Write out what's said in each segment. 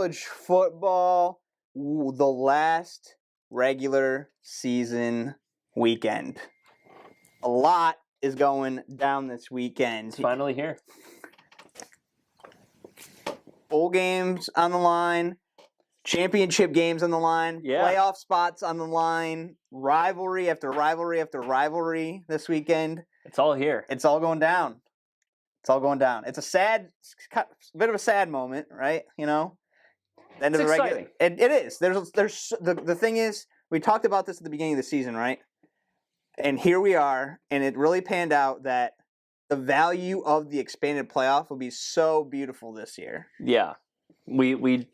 college football, the last regular season weekend. A lot is going down this weekend. It's finally here. Bowl games on the line, championship games on the line, playoff spots on the line, rivalry after rivalry after rivalry this weekend. It's all here. It's all going down. It's all going down. It's a bit of a sad moment, right? You know, the end It's of the exciting. It is. There's the thing is, we talked about this at the beginning of the season, right? And here we are, and it really panned out that the value of the expanded playoff will be so beautiful this year. Yeah, we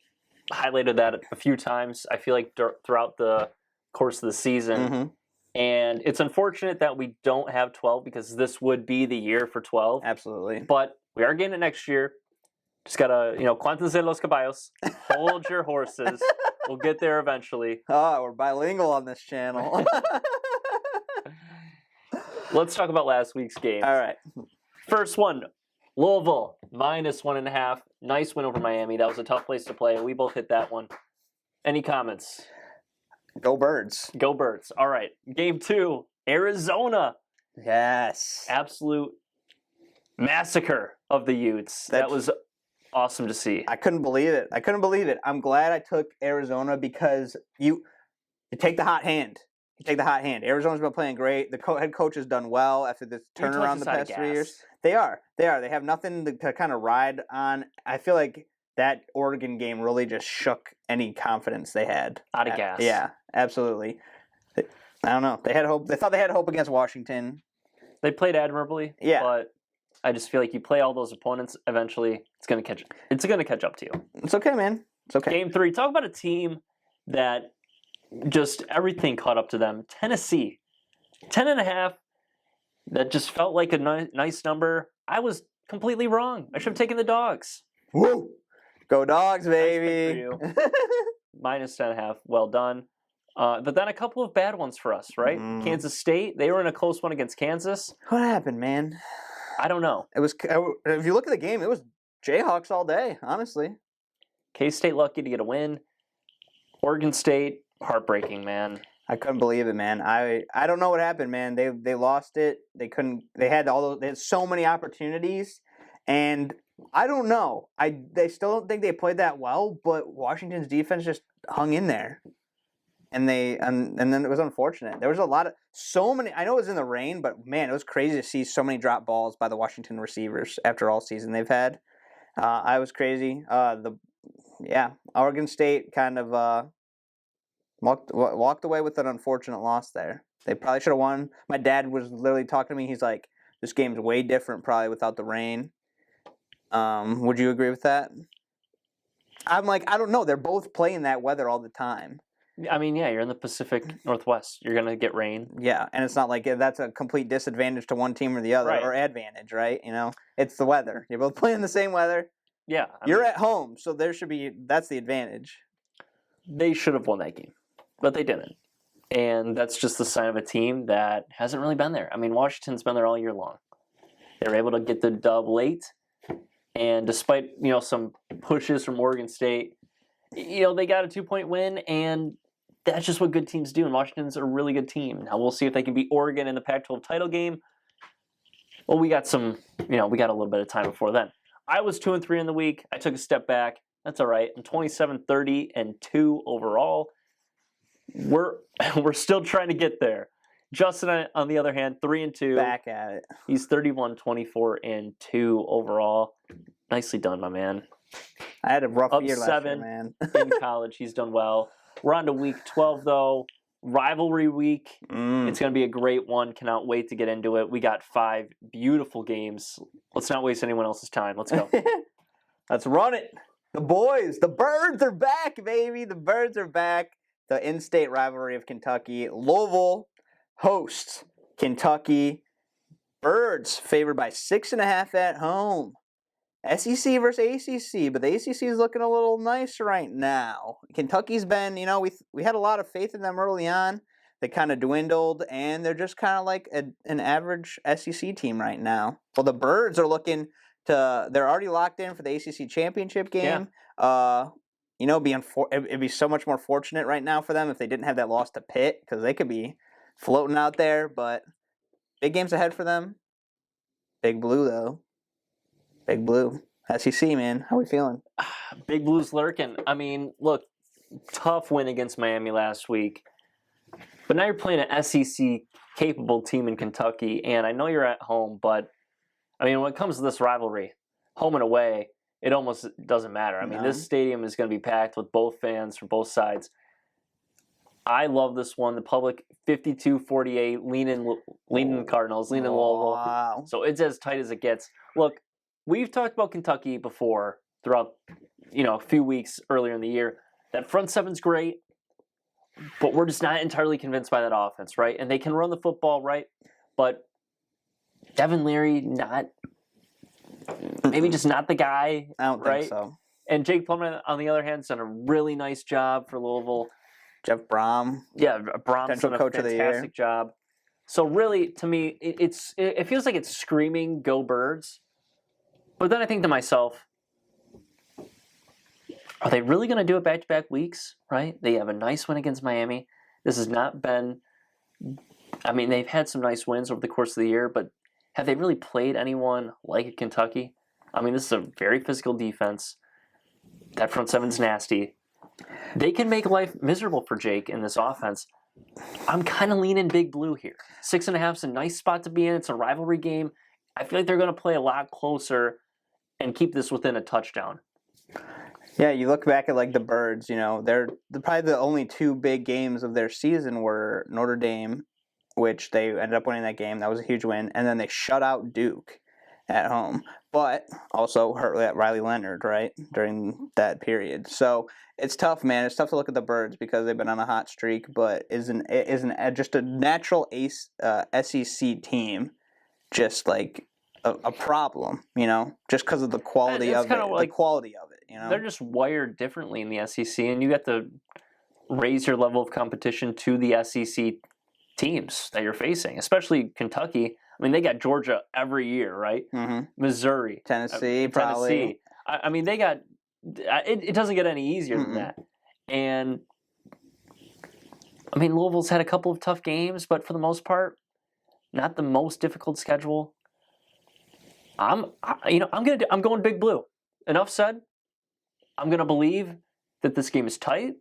highlighted that a few times. I feel like throughout the course of the season. Mm-hmm. And it's unfortunate that we don't have 12 because this would be the year for 12. Absolutely. But we are getting it next year. Just got to, cuantos de los caballos. Hold your horses. We'll get there eventually. Oh, we're bilingual on this channel. Let's talk about last week's game. All right. First one, Louisville, -1.5. Nice win over Miami. That was a tough place to play. We both hit that one. Any comments? Go Birds. Go Birds. All right. Game 2, Arizona. Yes. Absolute massacre of the Utes. That was awesome to see. I couldn't believe it. I'm glad I took Arizona because you take the hot hand. Arizona's been playing great. The head coach has done well after this turnaround the past 3 years. They are. They have nothing to kind of ride on. I feel like that Oregon game really just shook any confidence they had. Out of gas. Yeah, absolutely. I don't know. They had hope. They thought they had hope against Washington. They played admirably. Yeah. But I just feel like you play all those opponents, eventually it's gonna catch up to you. It's okay, man. It's okay. Game 3. Talk about a team that just everything caught up to them. Tennessee, 10.5. That just felt like a nice number. I was completely wrong. I should have taken the Dogs. Woo! Go Dogs, baby! -10.5. Well done. But then a couple of bad ones for us, right? Kansas State, they were in a close one against Kansas. What happened, man? I don't know. It was. If you look at the game, it was Jayhawks all day, honestly. K-State lucky to get a win. Oregon State, heartbreaking, man. I couldn't believe it, man. I don't know what happened, man. They lost it. They couldn't. They had so many opportunities, and I don't know. They still don't think they played that well, but Washington's defense just hung in there, and then it was unfortunate. There was so many. I know it was in the rain, but man, it was crazy to see so many drop balls by the Washington receivers after all season they've had. I was crazy. Oregon State kind of walked away with an unfortunate loss there. They probably should have won. My dad was literally talking to me. He's like, "This game's way different, probably without the rain." Would you agree with that? I'm like, I don't know. They're both playing that weather all the time. I mean, yeah, you're in the Pacific Northwest. You're going to get rain. Yeah, and it's not like that's a complete disadvantage to one team or the other, right, or advantage, right? It's the weather. You're both playing the same weather. Yeah. You're at home, so that's the advantage. They should have won that game, but they didn't. And that's just the sign of a team that hasn't really been there. I mean, Washington's been there all year long. They were able to get the dub late, and despite, some pushes from Oregon State, they got a 2-point win, and that's just what good teams do, and Washington's a really good team. Now we'll see if they can beat Oregon in the Pac-12 title game. Well, we got we got a little bit of time before then. I was 2-3 in the week. I took a step back. That's all right. I'm 27-30-2 overall. We're still trying to get there. Justin, on the other hand, 3-2. Back at it. He's 31-24-2 overall. Nicely done, my man. I had a rough year last year, 7 man. in college. He's done well. We're on to week 12, though. Rivalry week. It's going to be a great one. Cannot wait to get into it. We got 5 beautiful games. Let's not waste anyone else's time. Let's go. Let's run it. The boys, the Birds are back, baby. The Birds are back. The in-state rivalry of Kentucky. Louisville hosts Kentucky. Birds favored by 6.5 at home. SEC versus ACC, but the ACC is looking a little nice right now. Kentucky's been, we had a lot of faith in them early on. They kind of dwindled, and they're just kind of like an average SEC team right now. Well, the Birds are they're already locked in for the ACC championship game. Yeah. You know, it'd be so much more fortunate right now for them if they didn't have that loss to Pitt, because they could be floating out there. But big games ahead for them. Big Blue, though. Big Blue. SEC, man. How we feeling? Big Blues lurking. I mean, look, tough win against Miami last week. But now you're playing an SEC capable team in Kentucky, and I know you're at home, but I mean, when it comes to this rivalry, home and away, it almost doesn't matter. I mean, No. this stadium is going to be packed with both fans from both sides. I love this one. The public 52-48, leaning Cardinals, leaning Louisville. Wow. So it's as tight as it gets. Look, we've talked about Kentucky before throughout, a few weeks earlier in the year. That front seven's great, but we're just not entirely convinced by that offense, right? And they can run the football, right? But Devin Leary, maybe just not the guy, I don't right? think so. And Jake Plummer, on the other hand, has done a really nice job for Louisville. Jeff Brom. Yeah, Brom's Potential done a coach of the year. fantastic job. So really, to me, it feels like it's screaming "Go Birds," but then I think to myself, are they really going to do it back-to-back weeks? Right? They have a nice win against Miami. This has not been. I mean, they've had some nice wins over the course of the year, but have they really played anyone like Kentucky? I mean, this is a very physical defense. That front seven's nasty. They can make life miserable for Jake in this offense. I'm kind of leaning Big Blue here. 6.5 is a nice spot to be in. It's a rivalry game. I feel like they're going to play a lot closer and keep this within a touchdown. Yeah, you look back at like the Birds. They're probably the only two big games of their season were Notre Dame, which they ended up winning that game. That was a huge win, and then they shut out Duke at home, but also hurt Riley Leonard, right, during that period. So it's tough, man. It's tough to look at the Birds because they've been on a hot streak, but isn't just a natural SEC team, just like a problem, just because of the quality of it. The quality of it, They're just wired differently in the SEC, and you have to raise your level of competition to the SEC teams that you're facing, especially Kentucky. I mean, they got Georgia every year, right? Mm-hmm. Missouri, Tennessee, probably. I mean, they got it. Doesn't get any easier than that. And I mean, Louisville's had a couple of tough games, but for the most part, not the most difficult schedule. I'm going Big Blue. Enough said. I'm gonna believe that this game is tight.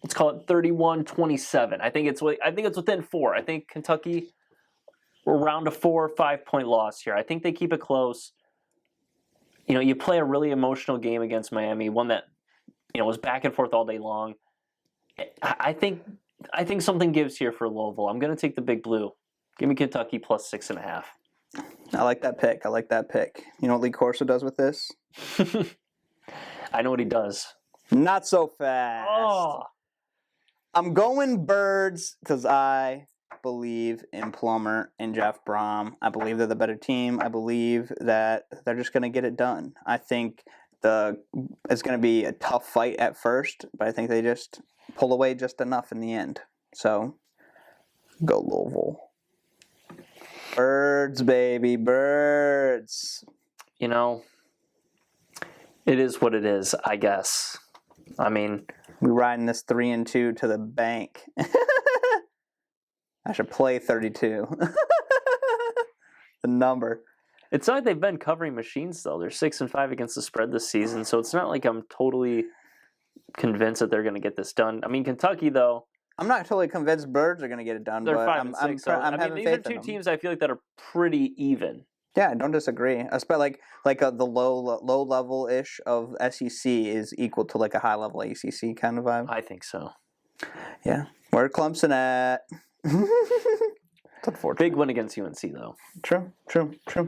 Let's call it 31-27. I think it's within 4. I think Kentucky will round a 4 or 5 point loss here. I think they keep it close. You play a really emotional game against Miami, one that was back and forth all day long. I think something gives here for Louisville. I'm going to take the Big Blue. Give me Kentucky plus 6.5. I like that pick. You know what Lee Corso does with this? I know what he does. Not so fast. Oh. I'm going Birds because I believe in Plummer and Jeff Brom. I believe they're the better team. I believe that they're just going to get it done. I think it's going to be a tough fight at first, but I think they just pull away just enough in the end. So, go Louisville. Birds, baby, Birds. It is what it is, I guess. I mean, we riding this 3-2 to the bank. I should play 32. The number. It's not like they've been covering machines, though. They're 6-5 against the spread this season, so it's not like I'm totally convinced that they're going to get this done. I mean, Kentucky, though. I'm not totally convinced Birds are going to get it done, they're but 5-6. I'm having these faith are two in them. teams I feel like that are pretty even. Yeah, I don't disagree. Especially the low level ish of SEC is equal to like a high level ACC kind of vibe. I think so. Yeah, where Clemson at? It's unfortunate. Big win against UNC though. True. All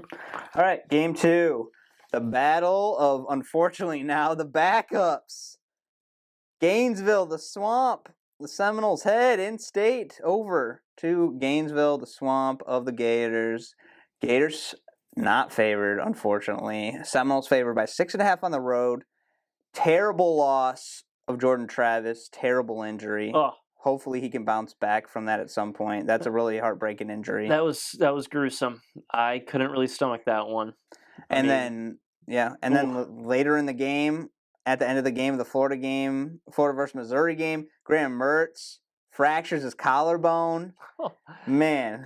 right, game 2, the battle of unfortunately now the backups. Gainesville, the Swamp. The Seminoles head in state over to Gainesville, the Swamp of the Gators. Gators not favored, unfortunately. Seminoles favored by 6.5 on the road. Terrible loss of Jordan Travis. Terrible injury. Oh, Hopefully he can bounce back from that at some point. That's a really heartbreaking injury. that was gruesome. I couldn't really stomach that one. Then later in the game, at the end of the game, the Florida game, Florida versus Missouri game. Graham Mertz fractures his collarbone. Man,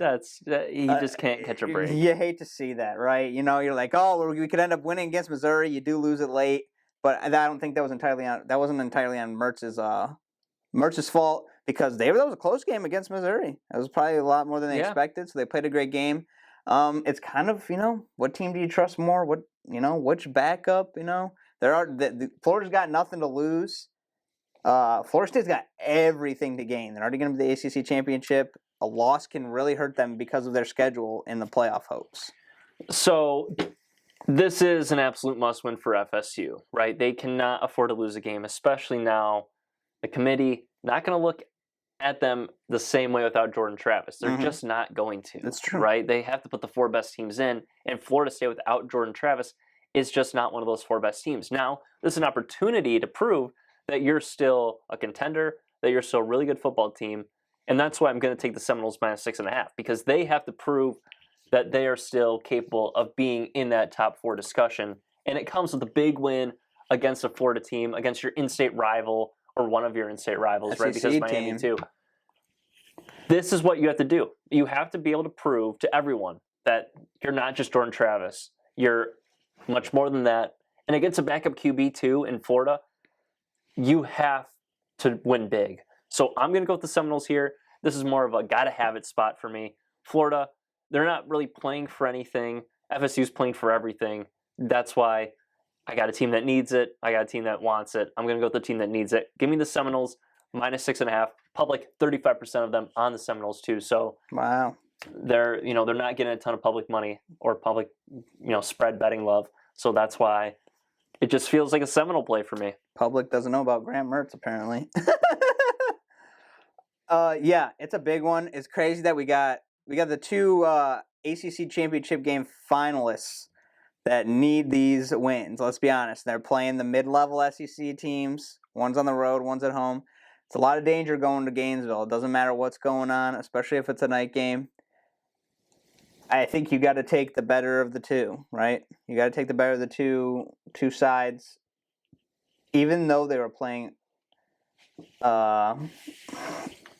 He just can't catch a break. You hate to see that, right? You know, you're like, oh, we could end up winning against Missouri. You do lose it late, but I don't think that wasn't entirely on Mertz's fault, because that was a close game against Missouri. It was probably a lot more than they expected, so they played a great game. It's kind of, what team do you trust more? Which backup? Florida's got nothing to lose. Florida State's got everything to gain. They're already going to be the ACC championship. A loss can really hurt them because of their schedule in the playoff hopes. So this is an absolute must-win for FSU, right? They cannot afford to lose a game, especially now. The committee not going to look at them the same way without Jordan Travis. They're just not going to. That's true. Right? They have to put the 4 best teams in, and Florida State without Jordan Travis is just not one of those 4 best teams. Now, this is an opportunity to prove that you're still a contender, that you're still a really good football team, and that's why I'm going to take the Seminoles minus 6.5, because they have to prove that they are still capable of being in that top 4 discussion, and it comes with a big win against a Florida team, against your in-state rival, or one of your in-state rivals, right? Because Miami too. This is what you have to do. You have to be able to prove to everyone that you're not just Jordan Travis. You're much more than that. And against a backup QB too in Florida, you have to win big. So I'm going to go with the Seminoles here. This is more of a gotta-have-it spot for me. Florida, they're not really playing for anything. FSU's playing for everything. That's why I got a team that needs it. I got a team that wants it. I'm going to go with the team that needs it. Give me the Seminoles, minus 6.5. Public, 35% of them on the Seminoles too. So wow, they're not getting a ton of public money or public spread betting love. So that's why it just feels like a Seminole play for me. Public doesn't know about Graham Mertz apparently. Yeah, it's a big one. It's crazy that we got the 2 ACC championship game finalists that need these wins. Let's be honest. They're playing the mid-level SEC teams. One's on the road, one's at home. It's a lot of danger going to Gainesville. It doesn't matter what's going on, especially if it's a night game. I think you got to take the better of the 2, right? You got to take the better of the two sides. Even though they were playing an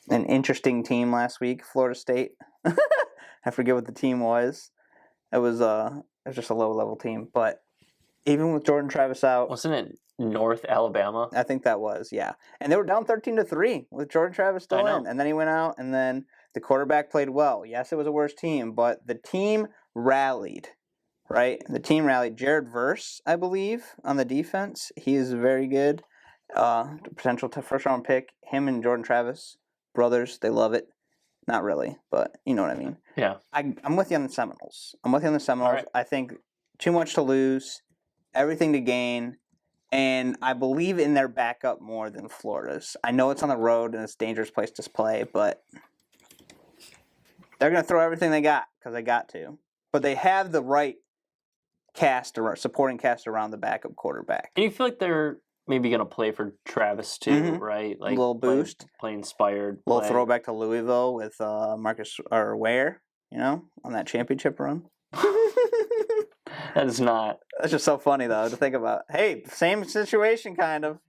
interesting team last week, Florida State. I forget what the team was. It was just a low-level team. But even with Jordan Travis out... Wasn't it North Alabama? I think that was, yeah. And they were down 13-3 with Jordan Travis still in. And then he went out, and then the quarterback played well. Yes, it was a worse team, but the team rallied, right? The team rallied. Jared Verse, I believe, on the defense. He is very good. Potential first-round pick. Him and Jordan Travis, brothers, they love it. Not really, but you know what I mean. Yeah. I'm with you on the Seminoles. Right. I think too much to lose, everything to gain, and I believe in their backup more than Florida's. I know it's on the road and it's a dangerous place to play, but they're going to throw everything they got because they got to. But they have the right supporting cast around the backup quarterback. And you feel like they're maybe going to play for Travis too, right? Like a little boost. Play inspired. A little throwback to Louisville with Marcus or Ware, on that championship run. That is not. That's just so funny, though, to think about. Hey, same situation, kind of,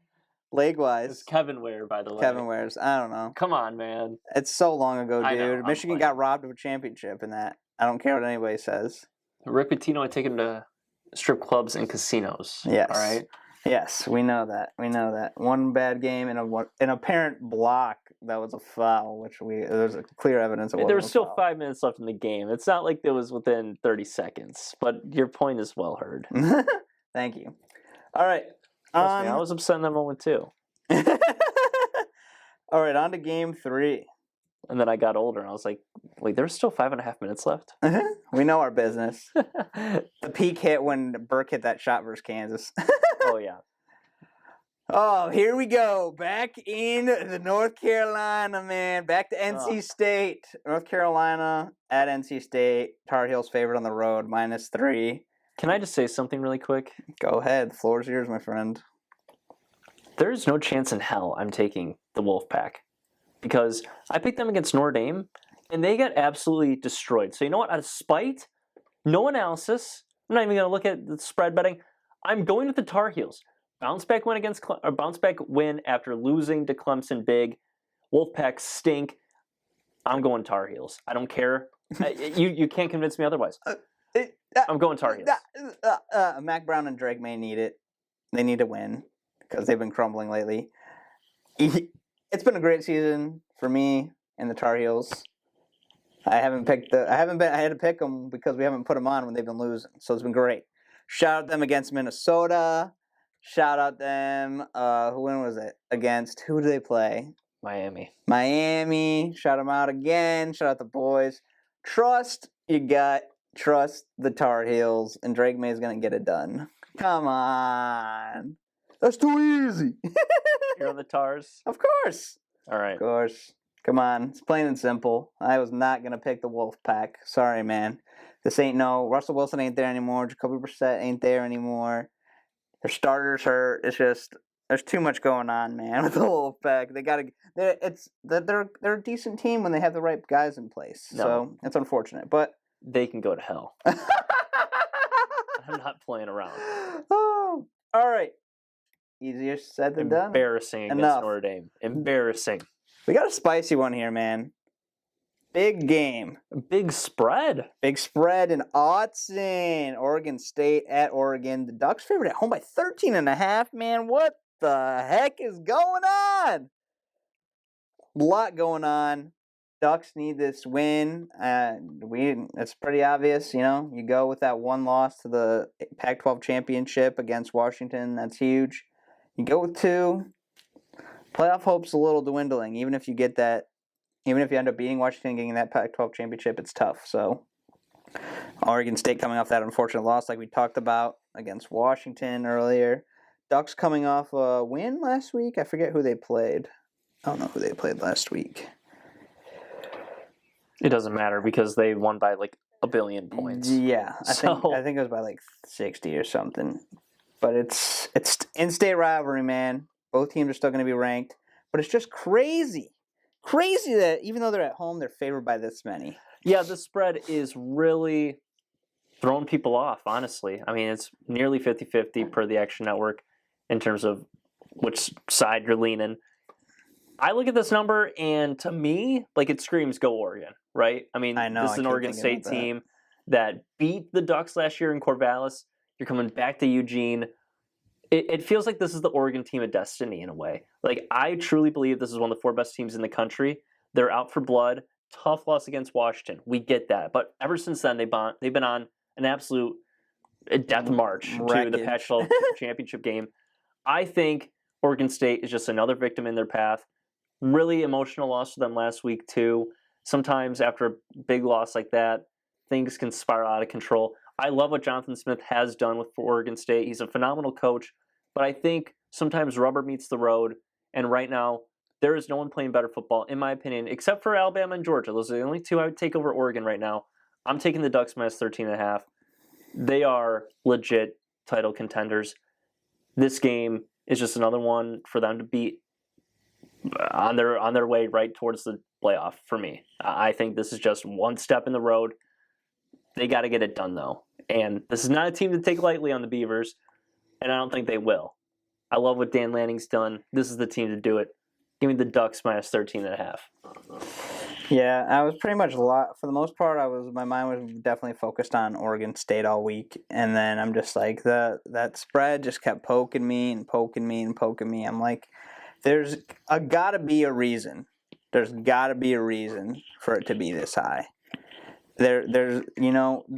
leg-wise. It's Kevin Ware, by the way. Kevin Ware's. I don't know. Come on, man. It's so long ago, I dude. know, Michigan got robbed of a championship in that. I don't care what anybody says. Rick Pitino had taken to strip clubs and casinos. Yes. All right? Yes, we know that. One bad game and an apparent block that was a foul, which there's a clear evidence of. There was still 5 minutes left in the game. It's not like it was within 30 seconds, but your point is well heard. Thank you. All right. Trust me, I was upset in that moment too. All right, on to game 3. And then I got older, and I was like, wait, there's still 5.5 minutes left? We know our business. The peak hit when Burke hit that shot versus Kansas. Oh, yeah. Oh, here we go. Back in the North Carolina, man. Back to NC State. North Carolina at NC State. Tar Heels favored on the road, -3. Can I just say something really quick? Go ahead. The floor is yours, my friend. There's no chance in hell I'm taking the Wolfpack. Because I picked them against Notre Dame, and they got absolutely destroyed. So you know what? Out of spite, no analysis, I'm not even going to look at the spread betting. I'm going with the Tar Heels. bounce back win after losing to Clemson big. Wolfpack stink. I'm going Tar Heels. I don't care. You can't convince me otherwise. I'm going Tar Heels. Mac Brown and Drake May need it. They need to win because they've been crumbling lately. It's been a great season for me and the Tar Heels. I had to pick them because we haven't put them on when they've been losing. So it's been great. Shout out them against Minnesota. Shout out them. When was it? Against who do they play? Miami. Shout them out again. Shout out the boys. Trust the Tar Heels, and Drake May is gonna get it done. Come on, that's too easy. You're on the Tars? Of course. All right. Of course. Come on, it's plain and simple. I was not gonna pick the Wolfpack. Sorry, man. This ain't no Russell Wilson ain't there anymore. Jacoby Brissett ain't there anymore. Their starters hurt. It's just there's too much going on, man, with the Wolfpack. They're a decent team when they have the right guys in place. No. So it's unfortunate, but they can go to hell. I'm not playing around. Oh, all right. Easier said than done. Embarrassing against Enough. Notre Dame. Embarrassing. We got a spicy one here, man. Big game. Big spread. Big spread in Autzen. Oregon State at Oregon. The Ducks favored at home by 13.5. Man, what the heck is going on? A lot going on. Ducks need this win. It's pretty obvious, you know. You go with that one loss to the Pac-12 championship against Washington. That's huge. You go with 2. Playoff hope's a little dwindling. Even if you end up beating Washington and getting that Pac-12 championship, it's tough. So, Oregon State coming off that unfortunate loss like we talked about against Washington earlier. Ducks coming off a win last week. I forget who they played. I don't know who they played last week. It doesn't matter because they won by like a billion points. Yeah, I think it was by like 60 or something. But it's in-state rivalry, man. Both teams are still going to be ranked. But it's just crazy. Crazy that even though they're at home, they're favored by this many. Yeah, the spread is really throwing people off, honestly. I mean, it's nearly 50-50 per the Action Network in terms of which side you're leaning. I look at this number, and to me, like, it screams go Oregon, right? I mean, this is an Oregon State team that beat the Ducks last year in Corvallis. You're coming back to Eugene. It feels like this is the Oregon team of destiny in a way. Like, I truly believe this is one of the 4 best teams in the country. They're out for blood. Tough loss against Washington. We get that. But ever since then, they've been on an absolute death march to the Pac-12 championship game. I think Oregon State is just another victim in their path. Really emotional loss for them last week, too. Sometimes after a big loss like that, things can spiral out of control. I love what Jonathan Smith has done for Oregon State. He's a phenomenal coach, but I think sometimes rubber meets the road, and right now, there is no one playing better football, in my opinion, except for Alabama and Georgia. Those are the only 2 I would take over Oregon right now. I'm taking the Ducks minus 13.5. They are legit title contenders. This game is just another one for them to beat on their way right towards the playoff for me. I think this is just one step in the road. They got to get it done, though. And this is not a team to take lightly on the Beavers, and I don't think they will. I love what Dan Lanning's done. This is the team to do it. Give me the Ducks minus 13.5. Yeah, I was pretty much for the most part. My mind was definitely focused on Oregon State all week, and then I'm just like that spread just kept poking me. I'm like, there's got to be a reason. There's got to be a reason for it to be this high. There's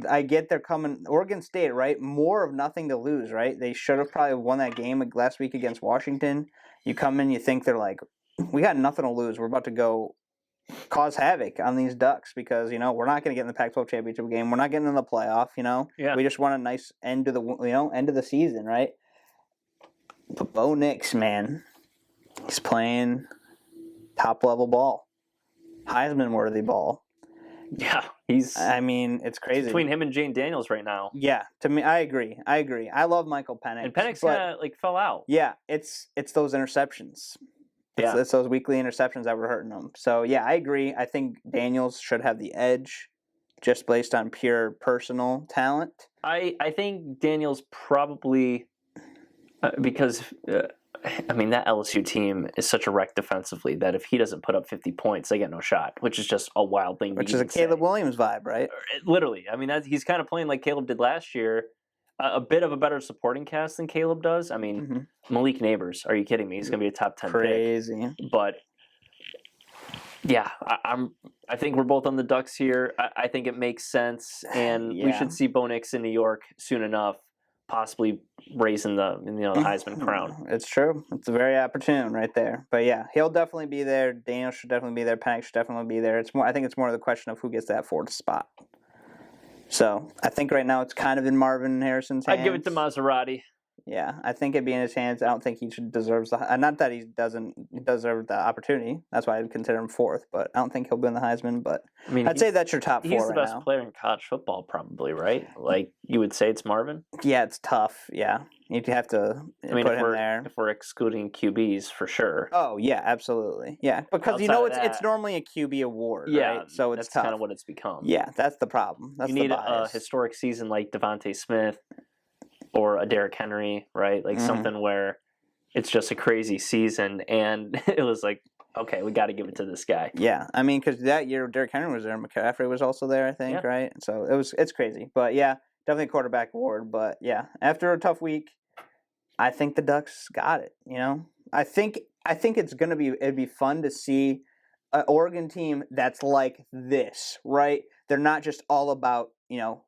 I get they're coming Oregon State, right? More of nothing to lose, right? They should have probably won that game last week against Washington. You come in, you think they're like, we got nothing to lose. We're about to go cause havoc on these Ducks because, we're not going to get in the Pac-12 championship game. We're not getting in the playoff, Yeah. We just want a nice end to the season, right? But Bo Nix, man, he's playing top-level ball. Heisman-worthy ball. Yeah, it's crazy. Between him and Jane Daniels right now. Yeah, to me, I agree. I love Michael Penix. And Penix kind of fell out. Yeah, it's those interceptions. It's those weekly interceptions that were hurting them. So, yeah, I agree. I think Daniels should have the edge just based on pure personal talent. I think Daniels probably because I mean that LSU team is such a wreck defensively that if he doesn't put up 50 points, they get no shot, which is just a wild thing. Which to is a even Caleb say. Williams vibe, right? Literally, I mean he's kind of playing like Caleb did last year. A bit of a better supporting cast than Caleb does. I mean, Mm-hmm. Malik Neighbors, are you kidding me? He's going to be a top 10 Crazy. pick. But yeah, I think we're both on the Ducks here. I think it makes sense, and we Yeah. should see Bo Nix in New York soon enough, possibly raising the Heisman crown. It's true. It's very opportune right there. But yeah, he'll definitely be there. Daniel should definitely be there. Penix should definitely be there. It's more. I think it's more of the question of who gets that fourth spot. So I think right now it's kind of in Marvin Harrison's hands. I'd give it to Maserati. Yeah, I think it'd be in his hands. I don't think he deserves the. Not that he doesn't deserve the opportunity. That's why I'd consider him fourth. But I don't think he'll win the Heisman. But I mean, I'd say that's your top four. He's the right best now. player in college football, probably, right? Like you would say, it's Marvin. Yeah, it's tough. Yeah, you'd have to put him there. If we're excluding QBs, for sure. Oh yeah, absolutely. Yeah, because Outside it's normally a QB award, Yeah, right? So it's that's tough. kind of what it's become. Yeah, that's the problem. That's you need the a bias. historic season like Devontae Smith or a Derrick Henry, right? Like something where it's just a crazy season, and it was like, okay, we got to give it to this guy. Yeah, I mean, because that year Derrick Henry was there, McCaffrey was also there, I think, Yeah. right? So it's crazy, but yeah, definitely a quarterback award. But yeah, after a tough week, I think the Ducks got it. You know, I think it'd be fun to see an Oregon team that's like this, right? They're not just all about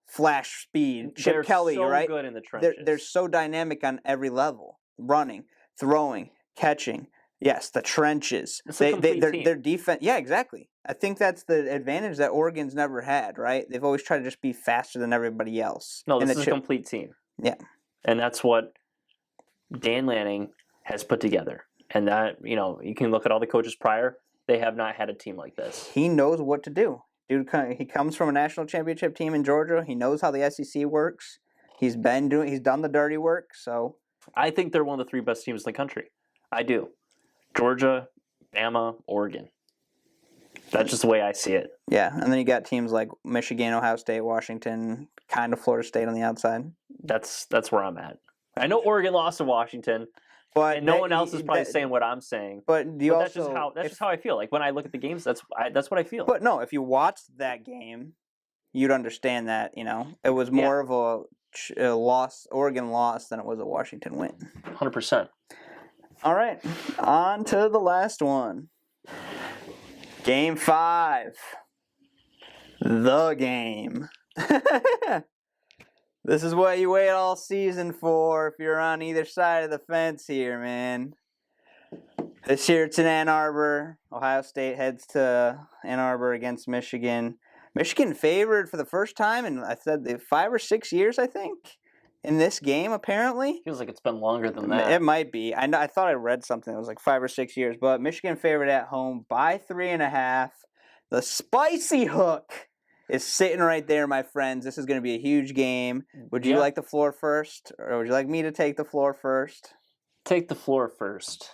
flash speed. Chip They're Kelly, so right? good in the trenches. They're so dynamic on every level, running, throwing, catching. Yes, the trenches. It's a complete team. Their defense. Yeah, exactly. I think that's the advantage that Oregon's never had. Right? They've always tried to just be faster than everybody else. No, this is a complete team. Yeah, and that's what Dan Lanning has put together. And that you can look at all the coaches prior; they have not had a team like this. He knows what to do. Dude, he comes from a national championship team in Georgia. He knows how the SEC works. He's done the dirty work. So I think they're one of the three best teams in the country. I do. Georgia, Bama, Oregon. That's just the way I see it. Yeah, and then you got teams like Michigan, Ohio State, Washington, kind of Florida State on the outside. That's where I'm at. I know Oregon lost to Washington, but and no one else is probably saying what I'm saying. But that's just how I feel. Like when I look at the games, that's what I feel. But no, if you watched that game, you'd understand that it was more of a loss, Oregon loss, than it was a Washington win. 100%. All right, on to the last one. Game 5. The game. This is what you wait all season for if you're on either side of the fence here, man. This year it's in Ann Arbor. Ohio State heads to Ann Arbor against Michigan. Michigan favored for the first time in, I said, 5 or 6 years, I think, in this game, apparently. Feels like it's been longer than that. It might be. I thought I read something that was like 5 or 6 years, but Michigan favored at home by 3.5. The spicy hook is sitting right there, my friends. This is going to be a huge game. Would you like the floor first, or would you like me to take the floor first? Take the floor first.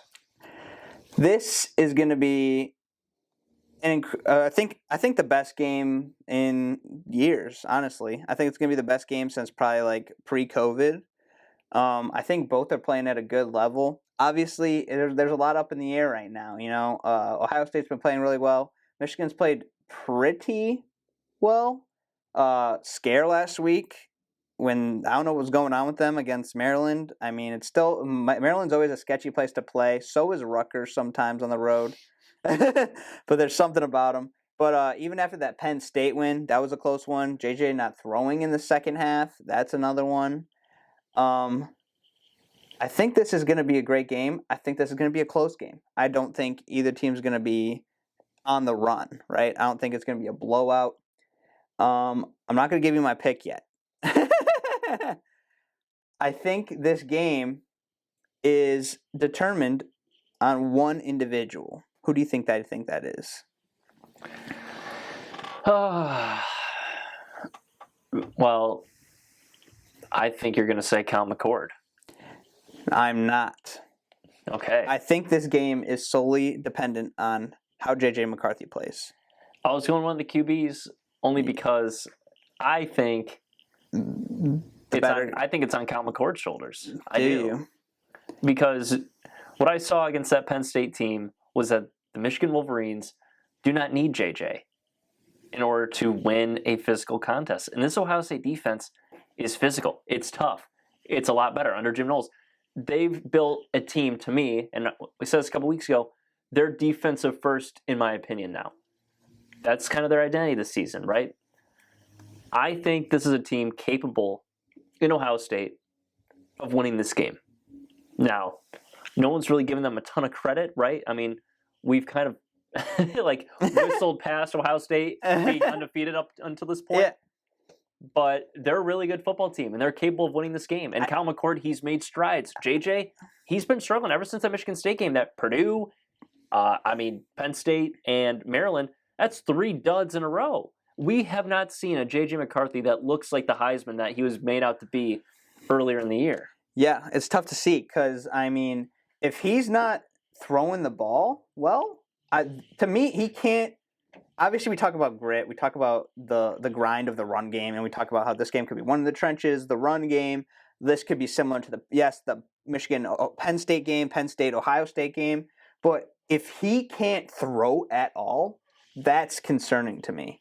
This is going to be I think the best game in years, honestly. I think it's going to be the best game since probably like pre-COVID. I think both are playing at a good level. Obviously, there's a lot up in the air right now. Ohio State's been playing really well. Michigan's played pretty well. Scare last week when I don't know what was going on with them against Maryland. I mean, it's still Maryland's always a sketchy place to play. So is Rutgers sometimes on the road. But there's something about them. But even after that Penn State win, that was a close one. JJ not throwing in the second half, that's another one. I think this is going to be a great game. I think this is going to be a close game. I don't think either team's going to be on the run, right? I don't think it's going to be a blowout. I'm not going to give you my pick yet. I think this game is determined on one individual. Who do you think that is? Well, I think you're going to say Cal McCord. I'm not. Okay. I think this game is solely dependent on how J.J. McCarthy plays. I was going one of the QBs only because I think I think it's on Cal McCord's shoulders. I do. Because what I saw against that Penn State team was that the Michigan Wolverines do not need JJ in order to win a physical contest. And this Ohio State defense is physical. It's tough. It's a lot better under Jim Knowles. They've built a team, to me, and we said this a couple weeks ago, they're defensive first, in my opinion, now. That's kind of their identity this season, right? I think this is a team capable in Ohio State of winning this game. Now, no one's really given them a ton of credit, right? I mean, we've kind of like whistled past Ohio State being undefeated up until this point. Yeah. But they're a really good football team, and they're capable of winning this game. And Kyle McCord, he's made strides. JJ, he's been struggling ever since that Michigan State game. That Purdue, Penn State and Maryland, that's 3 duds in a row. We have not seen a JJ McCarthy that looks like the Heisman that he was made out to be earlier in the year. Yeah, it's tough to see because, I mean, if he's not throwing the ball well, to me, he can't. Obviously, we talk about grit. We talk about the grind of the run game, and we talk about how this game could be one of the trenches, the run game. This could be similar to the Michigan Penn State game, Penn State Ohio State game. But if he can't throw at all, that's concerning to me.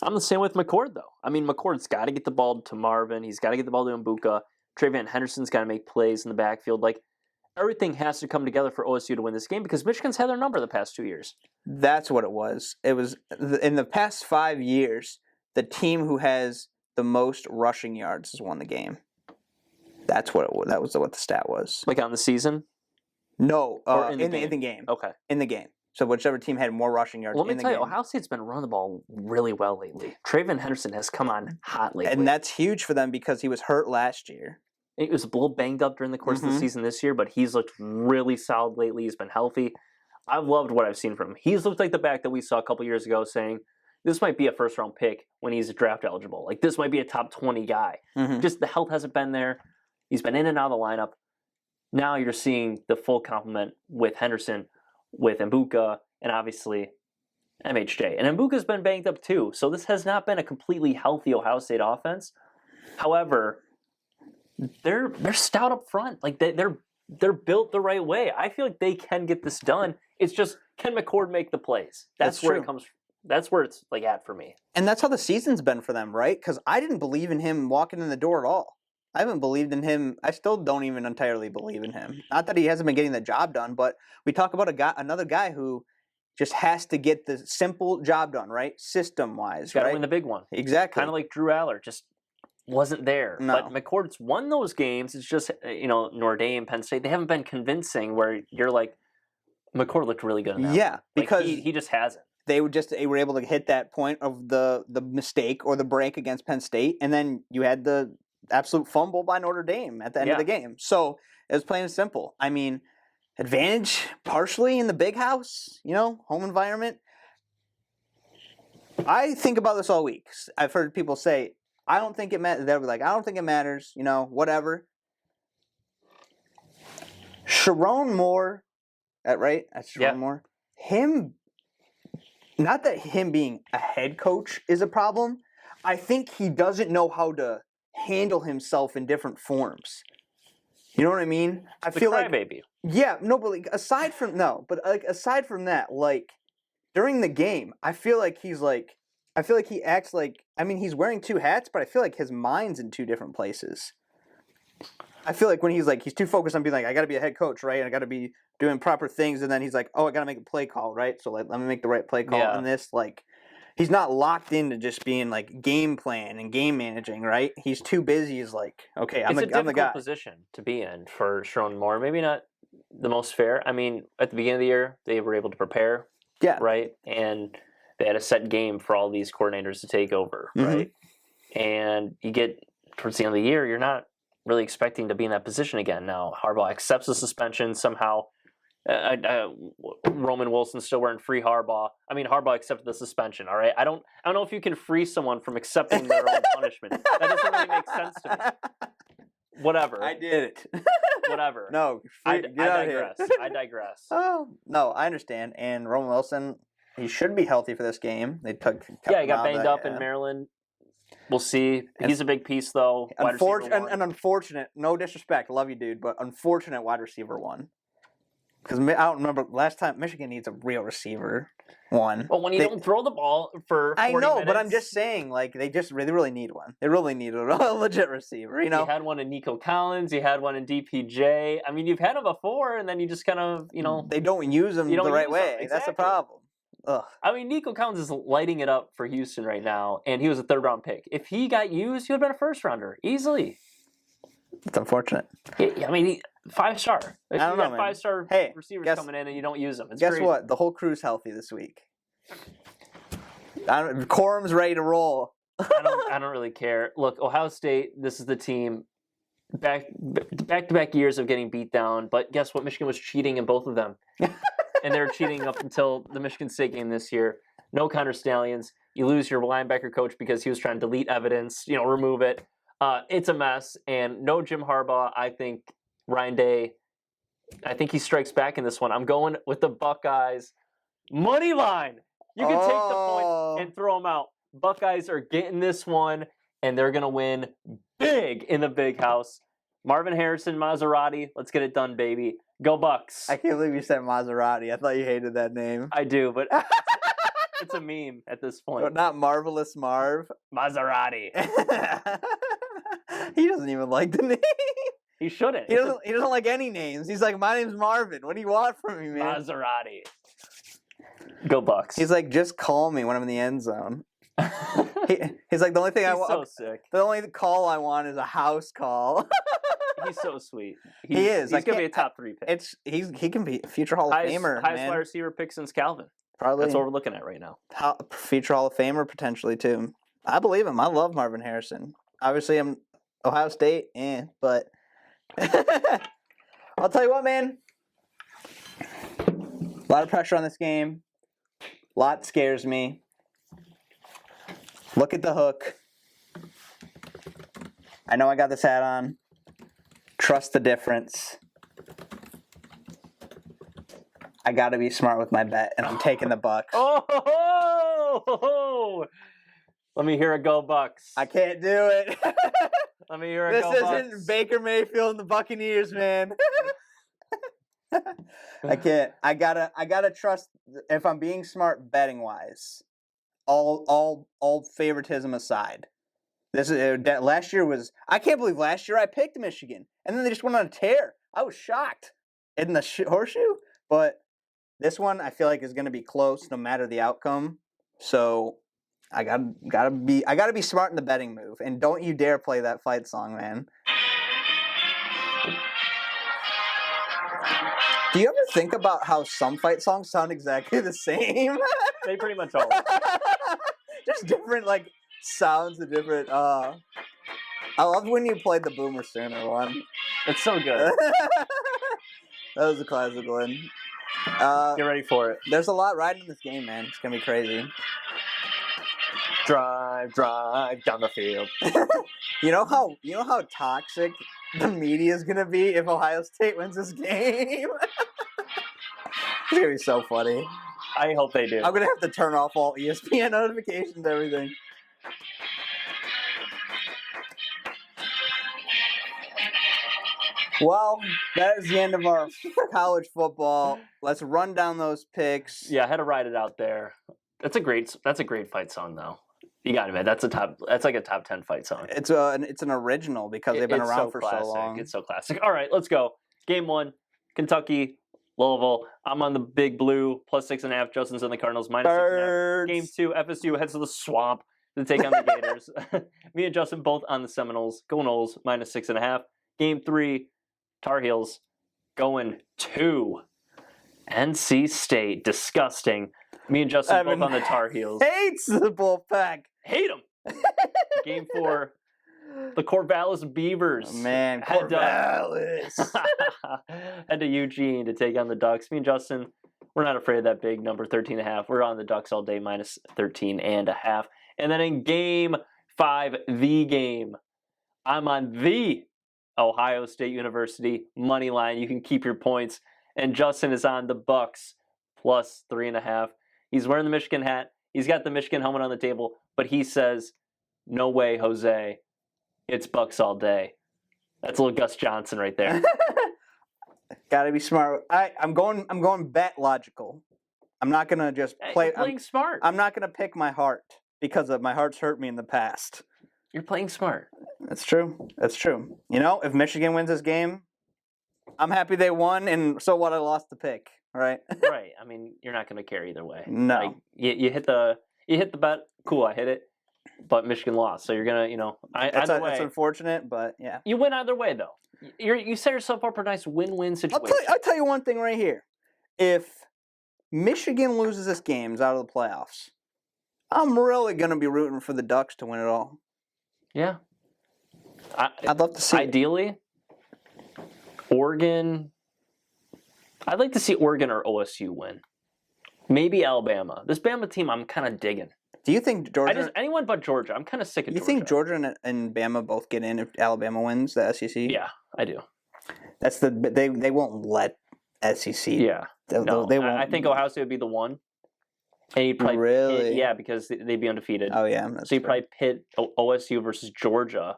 I'm the same with McCord, though. I mean, McCord's got to get the ball to Marvin. He's got to get the ball to Mbuka. Travion Henderson's got to make plays in the backfield. Like, everything has to come together for OSU to win this game because Michigan's had their number the past 2 years. That's what it was. It was in the past 5 years, the team who has the most rushing yards has won the game. That's what it was. That was what the stat was. Like on the season? No, Or in the in the game. Okay. In the game. So whichever team had more rushing yards Well, let in me the tell game. you, Ohio State's been running the ball really well lately. Travion Henderson has come on hot lately. And that's huge for them because he was hurt last year. He was a little banged up during the course of the season this year, but he's looked really solid lately. He's been healthy. I've loved what I've seen from him. He's looked like the back that we saw a couple years ago saying, this might be a first-round pick when he's draft eligible. Like, this might be a top 20 guy. Just the health hasn't been there. He's been in and out of the lineup. Now you're seeing the full complement with Henderson, with Mbuka, and obviously MHJ. And Mbuka's been banged up too, so this has not been a completely healthy Ohio State offense. However, they're stout up front. Like they're built the right way. I feel like they can get this done. It's just, can McCord make the plays? That's where true. it comes. That's where it's like at for me. And that's how the season's been for them, right? Because I didn't believe in him walking in the door at all. I haven't believed in him. I still don't even entirely believe in him. Not that he hasn't been getting the job done, but we talk about another guy who just has to get the simple job done, right? System-wise, Got to right? win the big one. Exactly. Kind of like Drew Aller, just wasn't there. No. But McCord's won those games. It's just, Notre Dame, Penn State, they haven't been convincing where you're like, McCord looked really good in that. Yeah, Like, because he just hasn't. they were able to hit that point of the mistake or the break against Penn State, and then you had the absolute fumble by Notre Dame at the end of the game. So it was plain and simple. I mean, advantage partially in the big house, home environment. I think about this all week. I've heard people say, I don't think it matters. They'll be like, I don't think it matters, whatever. Sharon Moore, right? That's Sharon Moore. Not that him being a head coach is a problem. I think he doesn't know how to handle himself in different forms. You know what I mean? I feel like baby. Yeah, no, but aside from that, like during the game, I feel like he acts like, I mean, he's wearing 2 hats, but I feel like his mind's in 2 different places. I feel like when he's too focused on being like, I got to be a head coach, right? And I got to be doing proper things, and then he's like, oh, I got to make a play call, right? So let me make the right play call in this. Like, he's not locked into just being like game plan and game managing, right? He's too busy. He's like, okay, I'm the guy. It's a difficult position to be in for Sharon Moore. Maybe not the most fair. I mean, at the beginning of the year, they were able to prepare, right? And they had a set game for all these coordinators to take over, right? And you get towards the end of the year, you're not really expecting to be in that position again. Now, Harbaugh accepts the suspension somehow. Roman Wilson's still wearing free Harbaugh. I mean, Harbaugh accepted the suspension, all right? I don't know if you can free someone from accepting their own punishment. That doesn't really make sense to me. Whatever. I did it. Whatever. No, I get out of here. digress. I digress. Oh, no, I understand. And Roman Wilson, he should be healthy for this game. They took He got banged up in Maryland. We'll see. He's a big piece, though. Wide receiver one. An unfortunate, no disrespect, love you, dude, but unfortunate wide receiver one. Because I don't remember last time Michigan needs a real receiver one. Well, when you don't throw the ball for 40 I know, minutes, but I'm just saying, like they really need one. They really need a legit receiver. You know, you had one in Nico Collins, you had one in DPJ. I mean, you've had them before, and then you just kind of, they don't use them the right way. Exactly. That's the problem. Ugh. I mean, Nico Collins is lighting it up for Houston right now, and he was a 3rd-round pick. If he got used, he would have been a 1st-rounder easily. It's unfortunate. I mean, 5-star. If I don't know, got man. 5-star receivers coming in and you don't use them, guess what? The whole crew's healthy this week. Corum's ready to roll. I don't really care. Look, Ohio State. This is the team. Back-to-back years of getting beat down, but guess what? Michigan was cheating in both of them, and they were cheating up until the Michigan State game this year. No Connor Stallions. You lose your linebacker coach because he was trying to delete evidence. Remove it. It's a mess, and no Jim Harbaugh. I think Ryan Day. I think he strikes back in this one. I'm going with the Buckeyes money line. You can take the point and throw them out. Buckeyes are getting this one, and they're going to win big in the big house. Marvin Harrison, Maserati. Let's get it done, baby. Go Bucks. I can't believe you said Maserati. I thought you hated that name. I do, but it's a meme at this point. Not Marvelous Marv. Maserati. He doesn't even like the name. He shouldn't. He doesn't like any names. He's like, my name's Marvin. What do you want from me, man? Maserati. Go Bucks. He's like, just call me when I'm in the end zone. He's like, the only thing I want. So sick. The only call I want is a house call. He's so sweet. He is. He's gonna be a top 3 pick. He can be a future Hall of Famer. Highest wide receiver pick since Calvin. Probably. That's what we're looking at right now. Future Hall of Famer potentially too. I believe him. I love Marvin Harrison. Obviously, I'm Ohio State, but I'll tell you what, man. A lot of pressure on this game. A lot scares me. Look at the hook. I know I got this hat on. Trust the difference. I got to be smart with my bet, and I'm taking the Bucks. Oh! Let me hear a go Bucks. I can't do it. Let me hear a go Bucks. This isn't Baker Mayfield and the Buccaneers, man. I can't. I gotta trust. If I'm being smart betting wise, all favoritism aside, last year was. I can't believe last year I picked Michigan and then they just went on a tear. I was shocked in the horseshoe, but this one I feel like is going to be close no matter the outcome. So I gotta be smart in the betting move, and don't you dare play that fight song, man. Do you ever think about how some fight songs sound exactly the same? They pretty much all. Just different sounds and different. I loved when you played the Boomer Sooner one. It's so good. That was a classic one. Get ready for it. There's a lot riding in this game, man. It's gonna be crazy. Drive down the field. You know how toxic the media is gonna be if Ohio State wins this game. It's gonna be so funny. I hope they do. I'm gonna have to turn off all ESPN notifications, everything. Well, that is the end of our college football. Let's run down those picks. Yeah, I had to ride it out there. That's a great fight song, though. You got to admit, that's like a top 10 fight song. It's an original because they've been around for so long. It's so classic. All right, let's go. Game 1, Kentucky, Louisville. I'm on the big blue, +6.5. Justin's on the Cardinals, -6.5. Game 2, FSU heads to the swamp to take on the Gators. Me and Justin both on the Seminoles. Go Noles, -6.5. Game 3, Tar Heels going to NC State. Disgusting. Me and Justin both on the Tar Heels. Hates the Wolfpack. Hate them. Game 4, the Corvallis Beavers. Oh, man, Corvallis. Head to Eugene to take on the Ducks. Me and Justin, we're not afraid of that big number, 13.5. We're on the Ducks all day, -13.5. And then in Game 5, the game, I'm on the Ohio State University money line. You can keep your points. And Justin is on the Bucks +3.5. He's wearing the Michigan hat. He's got the Michigan helmet on the table, but he says No way, Jose. It's Bucks all day. That's a little Gus Johnson right there. Gotta be smart. I'm going bet logical. I'm not gonna just play. You're playing smart. I'm not gonna pick my heart because my heart's hurt me in the past. You're playing smart. That's true. That's true. You know, if Michigan wins this game, I'm happy they won, and so what? I lost the pick, right? Right. I mean, you're not going to care either way. No. Like, you hit the bet. Cool, I hit it. But Michigan lost, so you're gonna, either way. That's unfortunate, but yeah. You win either way, though. You set yourself up for a nice win-win situation. I'll tell you one thing right here. If Michigan loses this game, is out of the playoffs, I'm really gonna be rooting for the Ducks to win it all. Yeah. I'd love to see. Ideally, Oregon. I'd like to see Oregon or OSU win. Maybe Alabama. This Bama team, I'm kind of digging. Do you think Georgia? Anyone but Georgia. I'm kind of sick of Georgia. You think Georgia and Bama both get in if Alabama wins the SEC? Yeah, I do. That's they won't let SEC. Yeah, they won't. I think Ohio State would be the one. And you'd probably really, yeah, because they'd be undefeated. Oh yeah, so you'd probably pit OSU versus Georgia,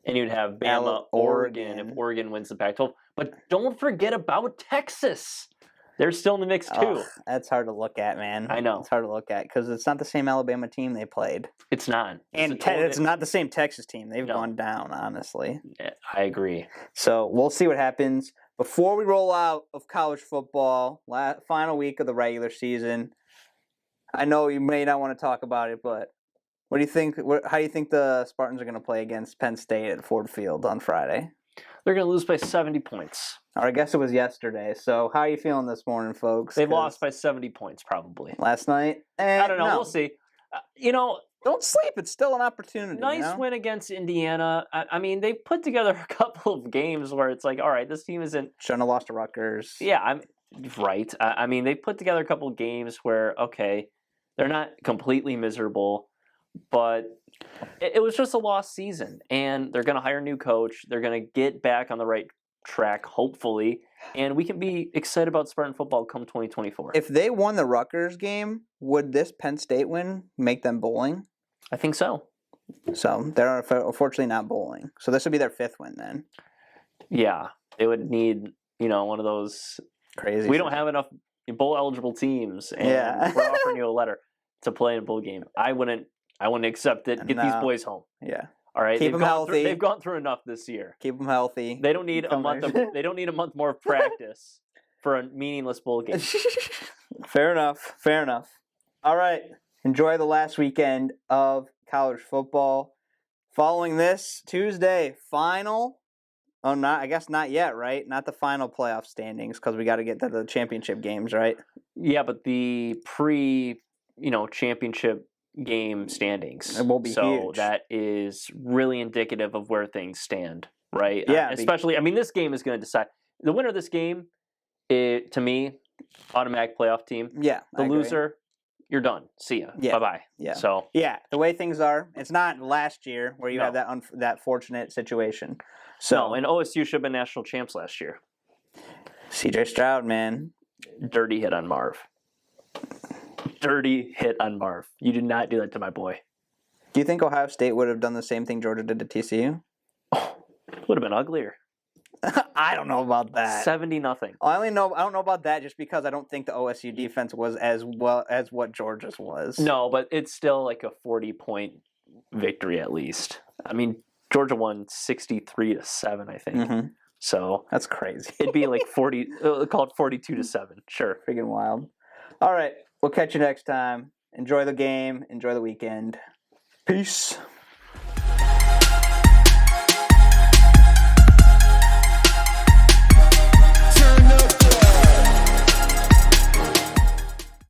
and you'd have Bama, Oregon if Oregon wins the Pac-12. But don't forget about Texas. They're still in the mix too. Oh, that's hard to look at, man. I know. It's hard to look at because it's not the same Alabama team they played. It's not. And it's not the same Texas team. They've gone down, honestly. Yeah, I agree. So we'll see what happens. Before we roll out of college football, final week of the regular season, I know you may not want to talk about it, but what do you think? How do you think the Spartans are going to play against Penn State at Ford Field on Friday? They're going to lose by 70 points. Or I guess it was yesterday. So how are you feeling this morning, folks? They've lost by 70 points, probably. Last night? I don't know. No. We'll see. Don't sleep. It's still an opportunity. Nice win against Indiana. I mean, they put together a couple of games where it's like, all right, this team isn't... Shouldn't have lost to Rutgers. Yeah, I'm right. I mean, they put together a couple of games where, okay, they're not completely miserable, but it was just a lost season. And they're going to hire a new coach. They're going to get back on the right track, hopefully, and we can be excited about Spartan football come 2024. If they won the Rutgers game, would this Penn State win make them bowling? I think so. So they're unfortunately not bowling. So this would be their fifth win then. Yeah, they would need one of those crazy. We don't have enough bowl eligible teams, and we're offering you a letter to play in a bowl game. I wouldn't accept it. Get these boys home. Yeah. All right, keep them healthy. They've gone through enough this year. Keep them healthy. They don't need a month. They don't need a month more of practice for a meaningless bowl game. Fair enough. Fair enough. All right. Enjoy the last weekend of college football. Following this Tuesday, final. Oh, I guess not yet, right? Not the final playoff standings because we got to get to the championship games, right? Yeah, but the championship game standings. It will be so huge. That is really indicative of where things stand, right? Yeah. Especially, this game is going to decide. The winner of this game, to me, automatic playoff team. Yeah. The loser, you're done. See ya. Yeah. Bye-bye. Yeah. So. Yeah, the way things are, it's not last year where you had that fortunate situation. So. No, and OSU should have been national champs last year. CJ Stroud, man. Dirty hit on Marv. Dirty hit on Marv. You did not do that to my boy. Do you think Ohio State would have done the same thing Georgia did to TCU? Oh, would have been uglier. I don't know about that. 70-0. I don't know about that just because I don't think the OSU defense was as well as what Georgia's was. No, but it's still like a 40-point victory at least. Georgia won 63-7, I think. Mm-hmm. So that's crazy. It'd be like 40. Call it 42-7. Sure. Freaking wild. All right. We'll catch you next time. Enjoy the game. Enjoy the weekend. Peace.